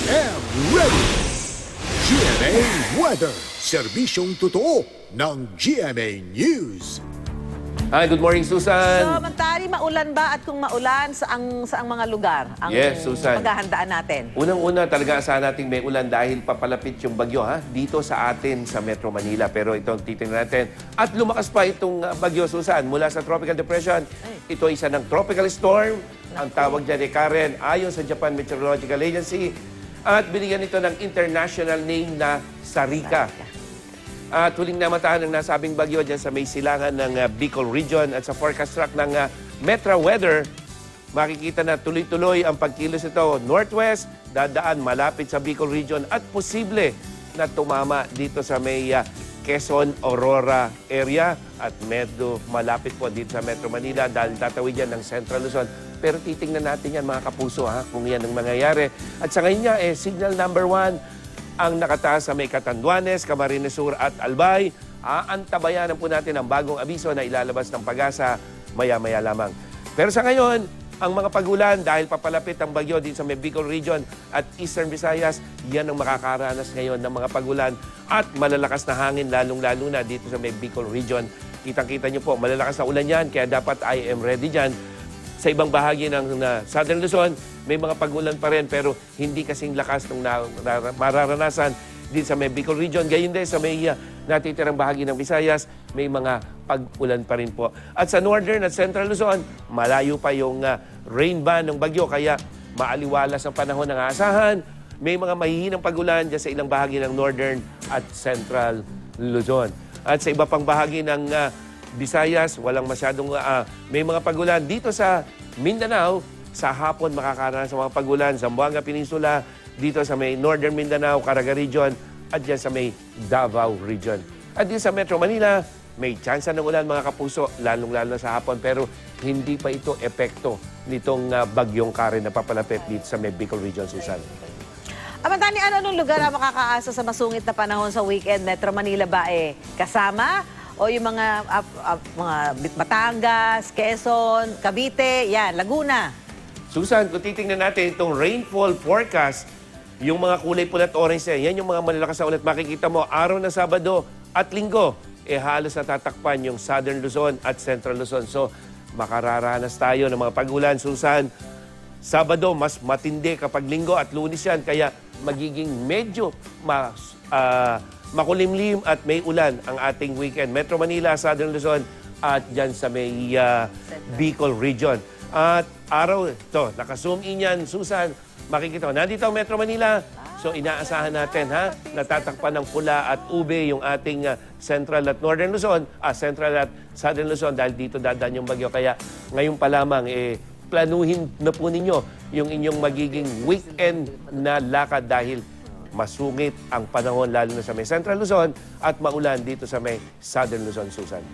am ready! GMA Weather, serbisyong totoo ng GMA News. Hi, good morning, Susan. So, Mantari, maulan ba? At kung maulan, saang mga lugar ang Yes, Susan. paghahandaan natin? Unang-una, talaga asahan natin may ulan dahil papalapit yung bagyo dito sa atin sa Metro Manila. Pero itong titingnan natin. At lumakas pa itong bagyo, Susan, mula sa Tropical Depression. Ito isa ng tropical storm. Ang tawag dyan ay Karen, ayon sa Japan Meteorological Agency. At binigyan ito ng international name na Sarika. At huling namatahan ng nasabing bagyo dyan sa may silangan ng Bicol Region at sa forecast track ng Metro Weather, makikita na tuloy-tuloy ang pagkilos ito northwest, dadaan malapit sa Bicol Region at posible na tumama dito sa may Quezon, Aurora area at medyo malapit po dito sa Metro Manila dahil tatawid yan ng Central Luzon. Pero titingnan natin yan mga kapuso kung yan ang mangyayari. At sa ngayon nga, signal number 1, ang nakataas sa may Catanduanes, Camarines Sur at Albay. Aantabayanan po natin ang bagong abiso na ilalabas ng Pag-asa maya-maya lamang. Pero sa ngayon, ang mga pagulan dahil papalapit ang bagyo dito sa may Bicol Region at Eastern Visayas, yan ang makakaranas ngayon ng mga pagulan at malalakas na hangin lalong-lalo na dito sa may Bicol Region. Kitang-kita nyo po, malalakas na ulan yan, kaya dapat I am ready dyan. Sa ibang bahagi ng Southern Luzon, may mga pagulan pa rin pero hindi kasing lakas ng mararanasan din sa may Bicol Region. Gayon din sa may natitirang bahagi ng Visayas, may mga pag-ulan pa rin po. At sa Northern at Central Luzon, malayo pa yung rain ban ng bagyo kaya maaliwalas ang panahon ng aasahan. May mga mahihinang pag-ulan dyan sa ilang bahagi ng Northern at Central Luzon. At sa iba pang bahagi ng Visayas, walang masyadong may mga pagulan. Dito sa Mindanao, sa hapon makakaranas sa mga pagulan. Zamboanga Peninsula, dito sa may Northern Mindanao, Caraga Region, at dyan sa may Davao Region. At dito sa Metro Manila, may tsansa ng ulan mga kapuso, lalong-lalo sa hapon. Pero hindi pa ito epekto nitong bagyong Karen na papalapit dito sa may Bicol Region, Susan. Amantani, anong lugar ang makakaasa sa masungit na panahon sa weekend? Metro Manila ba kasama? O yung mga Batangas, Quezon, Cavite, yan, Laguna. Susan, kung titingnan natin itong rainfall forecast, yung mga kulay pula at orange yan yung mga malalakas na ulat. Makikita mo, araw ng Sabado at Linggo, halos natatakpan yung Southern Luzon at Central Luzon. So, makararanas tayo ng mga pag-ulan, Susan. Sabado, mas matindi kapag Linggo at Lunes yan. Kaya magiging medyo makulimlim at may ulan ang ating weekend. Metro Manila, Southern Luzon at dyan sa may Bicol Region. At araw, ito, naka-zoom in yan, Susan. Makikita ko, nandito ang Metro Manila. So inaasahan natin, natatakpan ng pula at ube yung ating Central at Northern Luzon, Central at Southern Luzon dahil dito dadaan yung bagyo. Kaya ngayon pa lamang, planuhin na po ninyo yung inyong magiging weekend na lakad dahil masungit ang panahon lalo na sa may Central Luzon at maulan dito sa may Southern Luzon, Susan.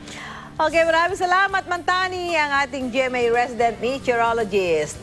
Okay, maraming salamat, Mantani, ang ating GMA resident meteorologist.